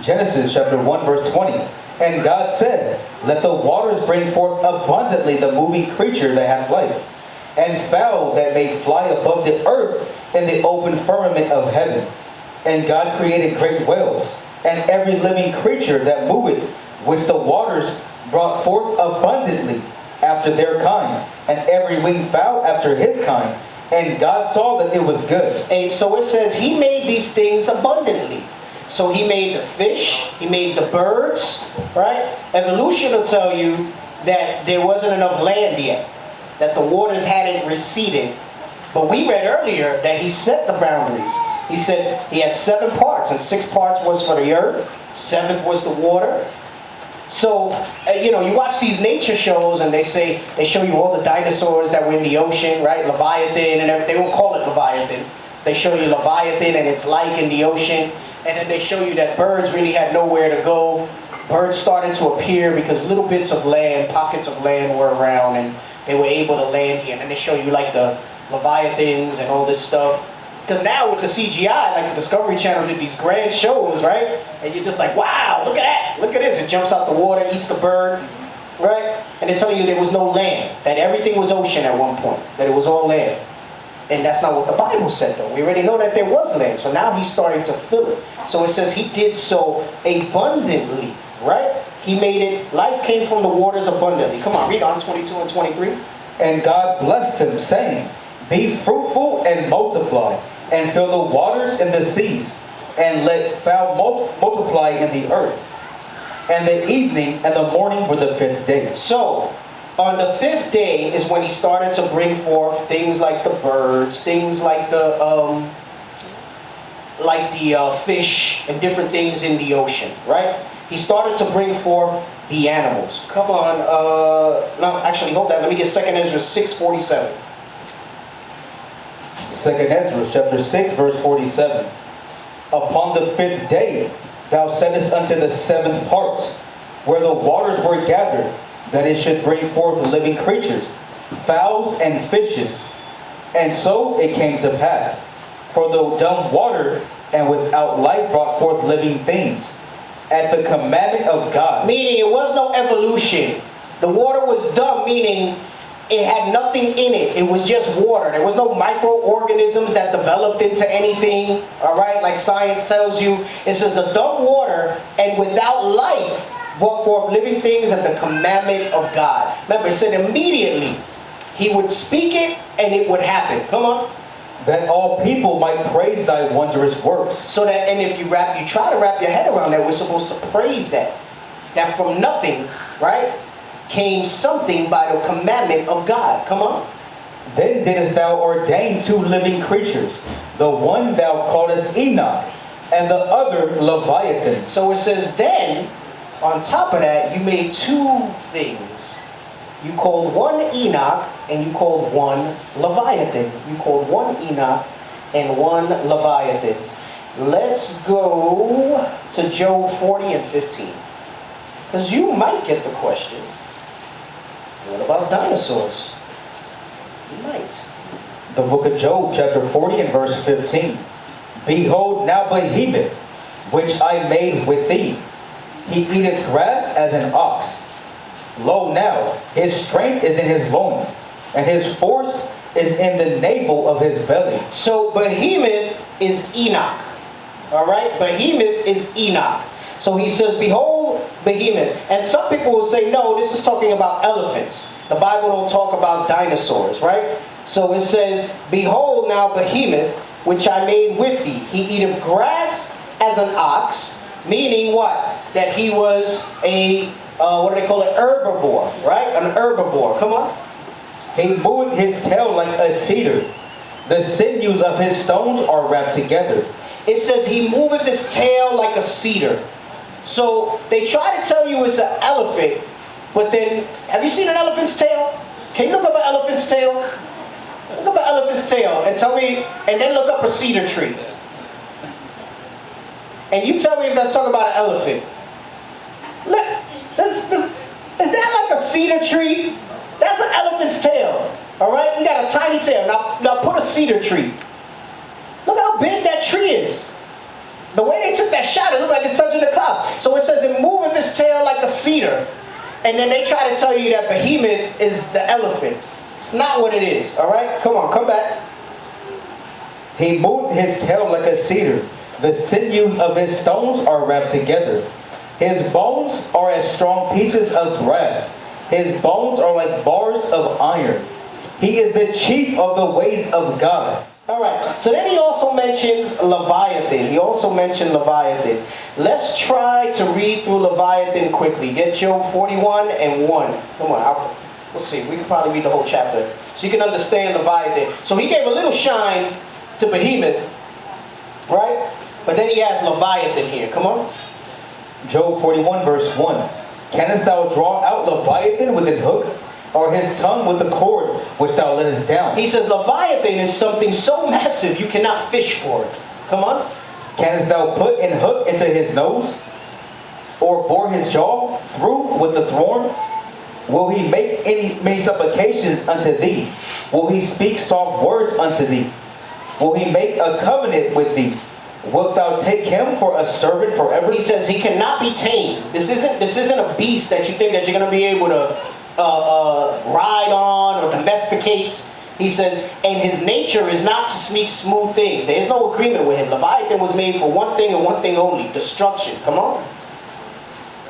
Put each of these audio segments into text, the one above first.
Genesis chapter 1 verse 20. And God said, let the waters bring forth abundantly the moving creature that hath life, and fowl that may fly above the earth in the open firmament of heaven. And God created great whales, and every living creature that moveth, which the waters brought forth abundantly after their kind, and every winged fowl after his kind. And God saw that it was good. And so it says he made these things abundantly. So he made the fish, he made the birds, right? Evolution will tell you that there wasn't enough land yet, that the waters hadn't receded. But we read earlier that he set the boundaries. He said he had 7 parts, and 6 parts was for the earth, 7th was the water. So, you watch these nature shows and they show you all the dinosaurs that were in the ocean, right? Leviathan and everything. They won't call it Leviathan. They show you Leviathan and its like in the ocean. And then they show you that birds really had nowhere to go. Birds started to appear because little bits of land, pockets of land were around and they were able to land here. And then they show you like the Leviathans and all this stuff. Because now with the CGI, like the Discovery Channel did these grand shows, right? And you're just like, wow, look at that. Look at this. It jumps out the water, eats the bird, right? And they tell you there was no land, that everything was ocean at one point, that it was all land. And that's not what the Bible said, though. We already know that there was land. So now he's starting to fill it. So it says he did so abundantly, right? He made it, life came from the waters abundantly. Come on, read on 22 and 23. And God blessed them, saying, be fruitful and multiply, and fill the waters and the seas, and let fowl multiply in the earth. And the evening and the morning were the 5th day. So, on the 5th day is when he started to bring forth things like the birds, things like the fish and different things in the ocean, right? He started to bring forth the animals. Come on, no, actually, hold that. Let me get 2nd Ezra 6:47. 2nd Ezra chapter 6 verse 47. Upon the 5th day thou settest unto the 7th part, where the waters were gathered, that it should bring forth living creatures, fowls and fishes. And so it came to pass. For the dumb water and without life brought forth living things, at the commandment of God. Meaning it was no evolution. The water was dumb, meaning it had nothing in it. It was just water. There was no microorganisms that developed into anything. All right, like science tells you. It says the dumb water and without life brought forth living things at the commandment of God. Remember, it said immediately he would speak it and it would happen. Come on. That all people might praise thy wondrous works. So that, and if you try to wrap your head around that, we're supposed to praise that. That from nothing, right, came something by the commandment of God. Come on. Then didst thou ordain 2 living creatures, the one thou callest Enoch, and the other Leviathan. So it says then, on top of that, you made 2 things. You called one Enoch, and you called one Leviathan. You called one Enoch and one Leviathan. Let's go to Job 40 and 15. Because you might get the question, what about dinosaurs? You might. The book of Job, chapter 40 and verse 15. Behold, now Behemoth, which I made with thee, he eateth grass as an ox. Lo now, his strength is in his loins, and his force is in the navel of his belly. So Behemoth is Enoch. Alright? Behemoth is Enoch. So he says, behold, Behemoth. And some people will say, no, this is talking about elephants. The Bible don't talk about dinosaurs, right? So it says, behold now Behemoth, which I made with thee. He eateth grass as an ox. Meaning what? That he was a, what do they call it? Herbivore, right? An herbivore. Come on. He moved his tail like a cedar. The sinews of his stones are wrapped together. It says he moveth his tail like a cedar. So they try to tell you it's an elephant, but then, have you seen an elephant's tail? Can you look up an elephant's tail? Look up an elephant's tail and tell me, and then look up a cedar tree. And you tell me if that's talking about an elephant. Look, is that like a cedar tree? That's an elephant's tail. Alright? You got a tiny tail. Now put a cedar tree. Look how big that tree is. The way they took that shot, it looked like it's touching the cloud. So it says it moveth his tail like a cedar. And then they try to tell you that behemoth is the elephant. It's not what it is, all right? Come on, come back. He moved his tail like a cedar. The sinews of his stones are wrapped together. His bones are as strong pieces of brass. His bones are like bars of iron. He is the chief of the ways of God. All right, so then he also mentions Leviathan. He also mentioned Leviathan. Let's try to read through Leviathan quickly. Get Job 41 and 1. Come on, let's see. We can probably read the whole chapter so you can understand Leviathan. So he gave a little shine to Behemoth, right? But then he has Leviathan here. Come on. Job 41 verse 1. Canst thou draw out Leviathan with an hook, or his tongue with the cord which thou lettest down? He says Leviathan is something so massive you cannot fish for it. Come on. Canst thou put an hook into his nose, or bore his jaw through with the thorn? Will he make many supplications unto thee? Will he speak soft words unto thee? Will he make a covenant with thee? Wilt thou take him for a servant forever? He says he cannot be tamed. This isn't a beast that you think that you're going to be able to ride on or domesticate. He says, and his nature is not to speak smooth things. There is no agreement with him. Leviathan was made for one thing and one thing only: destruction. Come on.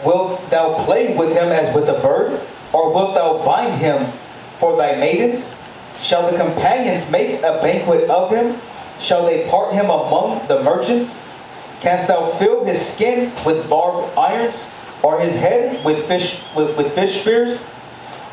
Wilt thou play with him as with a bird? Or wilt thou bind him for thy maidens? Shall the companions make a banquet of him? Shall they part him among the merchants? Canst thou fill his skin with barbed irons, or his head with fish spears?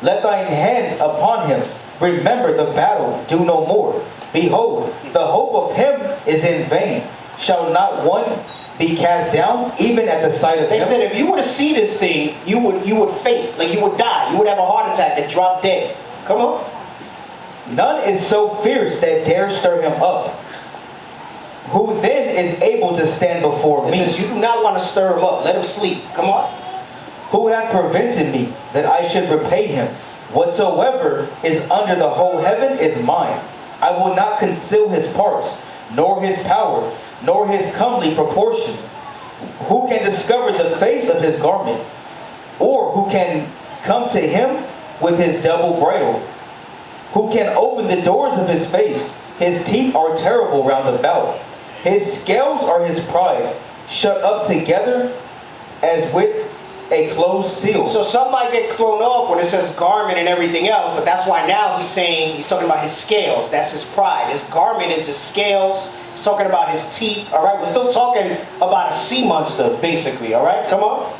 Let thine hand upon him. Remember the battle, do no more. Behold, the hope of him is in vain. Shall not one be cast down, even at the sight of him? They said if you were to see this thing, you would faint, like you would die. You would have a heart attack and drop dead. Come on. None is so fierce that dare stir him up. Who then is able to stand before me? It says you do not want to stir him up. Let him sleep. Come on. Who hath prevented me that I should repay him? Whatsoever is under the whole heaven is mine. I will not conceal his parts, nor his power, nor his comely proportion. Who can discover the face of his garment? Or who can come to him with his double bridle? Who can open the doors of his face? His teeth are terrible round about. His scales are his pride, shut up together as with a closed seal. So some might get thrown off when it says garment and everything else, but that's why now he's talking about his scales. That's his pride. His garment is his scales. He's talking about his teeth. All right, we're still talking about a sea monster, basically. All right, come on.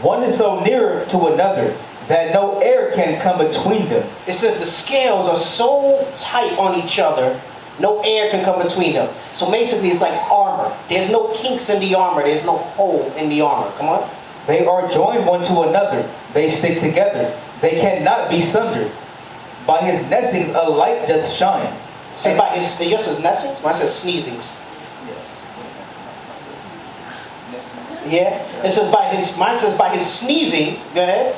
One is so near to another that no air can come between them. It says the scales are so tight on each other, no air can come between them. So basically it's like armor. There's no kinks in the armor. There's no hole in the armor. Come on. They are joined one to another. They stick together. They cannot be sundered. By his nestings a light doth shine. So by his, yours says nestings? Mine says sneezings. Yeah. It says mine says by his sneezings. Go ahead.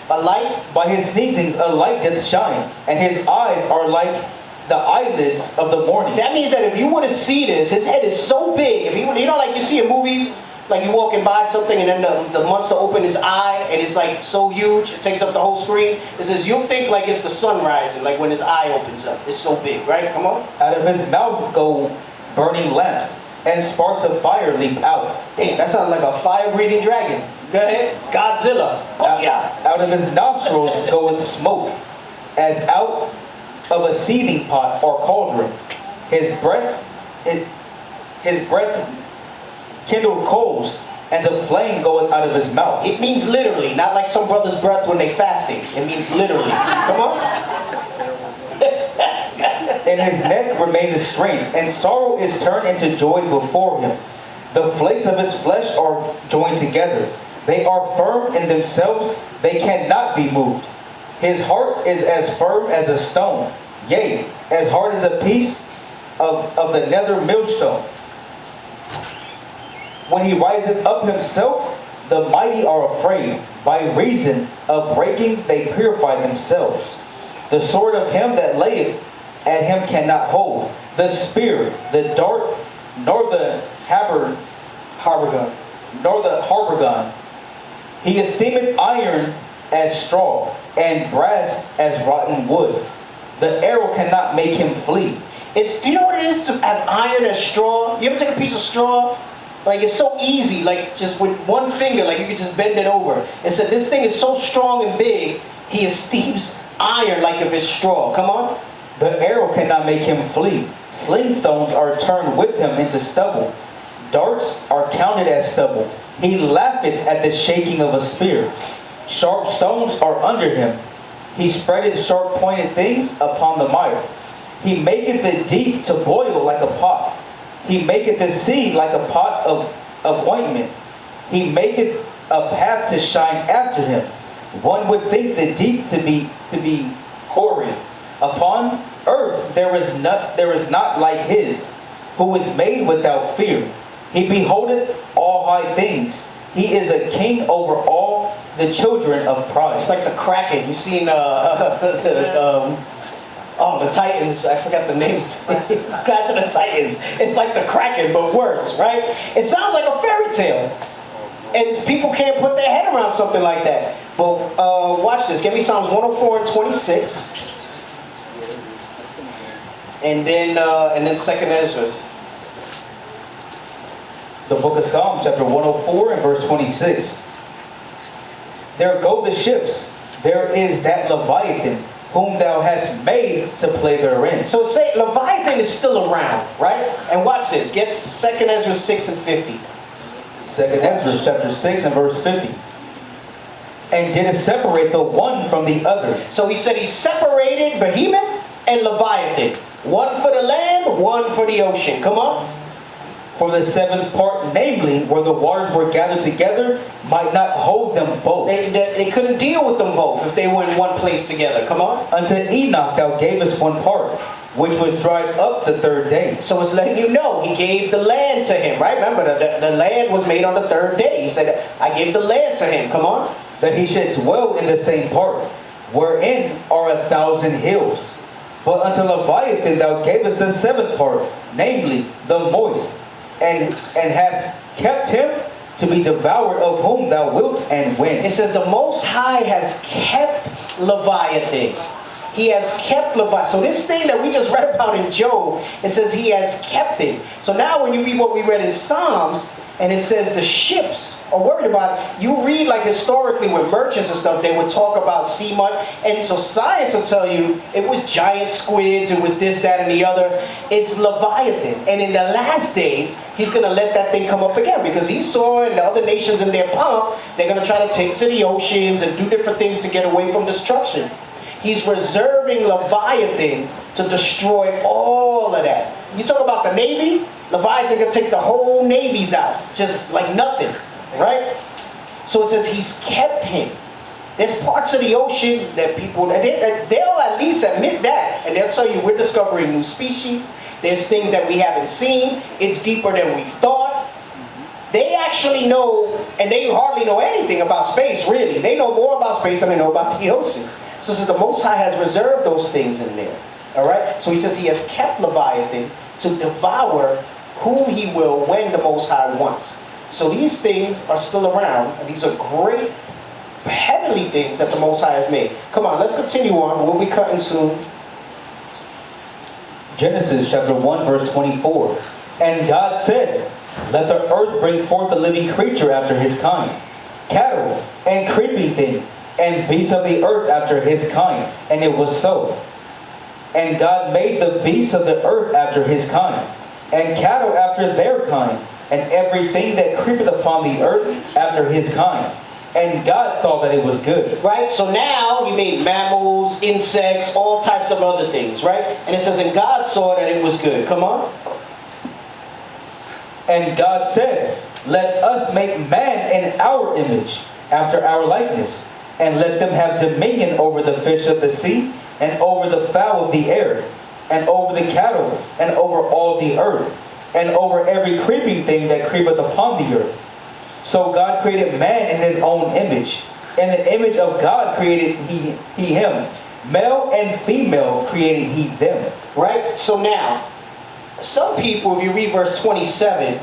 A light. By his sneezings a light doth shine. And his eyes are like the eyelids of the morning. That means that if you were to see this, his head is so big. If you know, like you see in movies, like you walking by something and then the monster open his eye and it's like so huge, it takes up the whole screen. It says you'll think like it's the sun rising, like when his eye opens up. It's so big, right? Come on. Out of his mouth go burning lamps, and sparks of fire leap out. Damn, that sounds like a fire-breathing dragon. Go ahead. It's Godzilla. Out of his nostrils goeth smoke, as out of a seething pot or cauldron. His breath kindled coals, and the flame goeth out of his mouth. It means literally, not like some brother's breath when they fasting. It means literally. Come on. In his neck remaineth strength, and sorrow is turned into joy before him. The flakes of his flesh are joined together. They are firm in themselves, they cannot be moved. His heart is as firm as a stone, yea, as hard as a piece of the nether millstone. When he riseth up himself, the mighty are afraid. By reason of breakings they purify themselves. The sword of him that layeth at him cannot hold. The spear, the dart, nor the Harbigan. nor the harpagon. He esteemeth iron as straw, and brass as rotten wood. The arrow cannot make him flee. Do you know what it is to have iron as straw? You ever take a piece of straw? Like, it's so easy, like just with one finger, like you can just bend it over. It said this thing is so strong and big, he esteems iron like if it's straw. Come on. The arrow cannot make him flee. Sling stones are turned with him into stubble. Darts are counted as stubble. He laugheth at the shaking of a spear. Sharp stones are under him. He spreadeth sharp pointed things upon the mire. He maketh the deep to boil like a pot. He maketh the sea like a pot of ointment. He maketh a path to shine after him. One would think the deep to be hoary. Upon earth there is not like his, who is made without fear. He beholdeth all high things. He is a king over all the children of pride. It's like the Kraken. You seen the Titans. I forgot the name. Class of the Titans. It's like the Kraken, but worse, right? It sounds like a fairy tale, and people can't put their head around something like that. But watch this. Give me Psalms 104 and 26, and then Second Ezra. The book of Psalms, chapter 104 and verse 26. There go the ships. There is that Leviathan, whom thou hast made to play therein. So say Leviathan is still around, right? And watch this. Get 2 Ezra 6 and 50. 2 Ezra chapter 6 and verse 50. And did separate the one from the other. So he said he separated Behemoth and Leviathan. One for the land, one for the ocean. Come on. For the seventh part, namely, where the waters were gathered together, might not hold them both. They couldn't deal with them both if they were in one place together. Come on. Unto Enoch thou gavest one part, which was dried up the third day. So it's letting you know he gave the land to him, right? Remember, the land was made on the third day. He said, I gave the land to him. Come on. That he should dwell in the same part, wherein are 1,000 hills. But unto Leviathan thou gavest the seventh part, namely, the moist, and hast kept him to be devoured, of whom thou wilt and when. It says the Most High has kept Leviathan. He has kept Leviathan. So this thing that we just read about in Job, it says he has kept it. So now when you read what we read in Psalms, and it says the ships are worried about it, you read like historically with merchants and stuff, they would talk about sea mud. And so science will tell you it was giant squids, it was this, that, and the other. It's Leviathan. And in the last days, he's going to let that thing come up again, because he saw in the other nations in their pomp, they're going to try to take to the oceans and do different things to get away from destruction. He's reserving Leviathan to destroy all of that. You talk about the Navy, Leviathan can take the whole navies out, just like nothing, right? So it says he's kept him. There's parts of the ocean that people, they'll at least admit that, and they'll tell you we're discovering new species. There's things that we haven't seen. It's deeper than we thought. They actually know, and they hardly know anything about space, really. They know more about space than they know about the ocean. So it says the Most High has reserved those things in there. All right? So he says he has kept Leviathan to devour whom he will when the Most High wants. So these things are still around, and these are great heavenly things that the Most High has made. Come on, let's continue on. We'll be cutting soon. Genesis chapter 1 verse 24. And God said, let the earth bring forth a living creature after his kind, cattle and creeping thing, and beasts of the earth after his kind. And it was so. And God made the beasts of the earth after his kind, and cattle after their kind, and everything that creepeth upon the earth after his kind. And God saw that it was good. Right? So now he made mammals, insects, all types of other things, right? And it says, and God saw that it was good. Come on. And God said, let us make man in our image, after our likeness, and let them have dominion over the fish of the sea, and over the fowl of the air, and over the cattle, and over all the earth, and over every creeping thing that creepeth upon the earth. So God created man in his own image. In the image of God created he him. Male and female created he them. Right? So now, some people, if you read verse 27,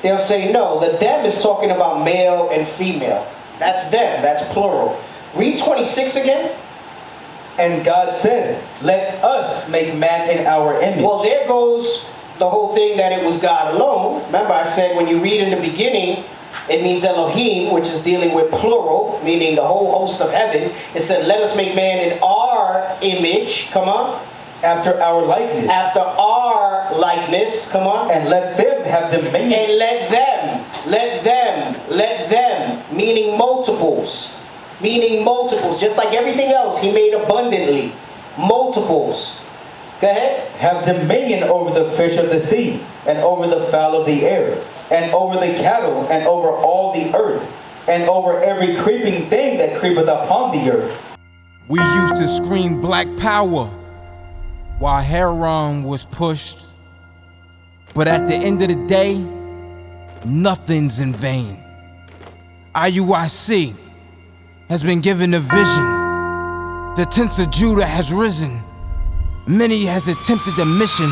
they'll say, no, the them is talking about male and female. That's them, that's plural. Read 26 again. And God said, let us make man in our image. Well, there goes the whole thing that it was God alone. Remember I said when you read in the beginning, it means Elohim, which is dealing with plural, meaning the whole host of heaven. It said, let us make man in our image. Come on. After our likeness. After our likeness. Come on. And let them have dominion. And let them, meaning multiples. Meaning multiples. Just like everything else, he made abundantly. Multiples. Go ahead. Have dominion over the fish of the sea, and over the fowl of the air, and over the cattle, and over all the earth, and over every creeping thing that creepeth upon the earth. We used to scream black power while Heron was pushed. But at the end of the day, nothing's in vain. IUIC has been given a vision. The tents of Judah has risen. Many has attempted the mission.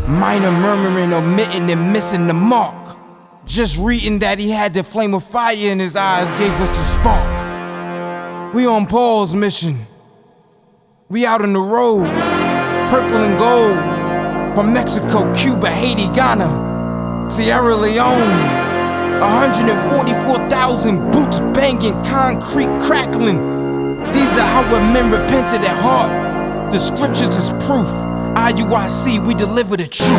Minor murmuring, omitting, and missing the mark. Just reading that he had the flame of fire in his eyes gave us the spark. We on Paul's mission. We out on the road. Purple and gold. From Mexico, Cuba, Haiti, Ghana, Sierra Leone. 144,000 boots banging, concrete crackling. These are our men repented at heart. The scriptures is proof. IUIC, we deliver the truth.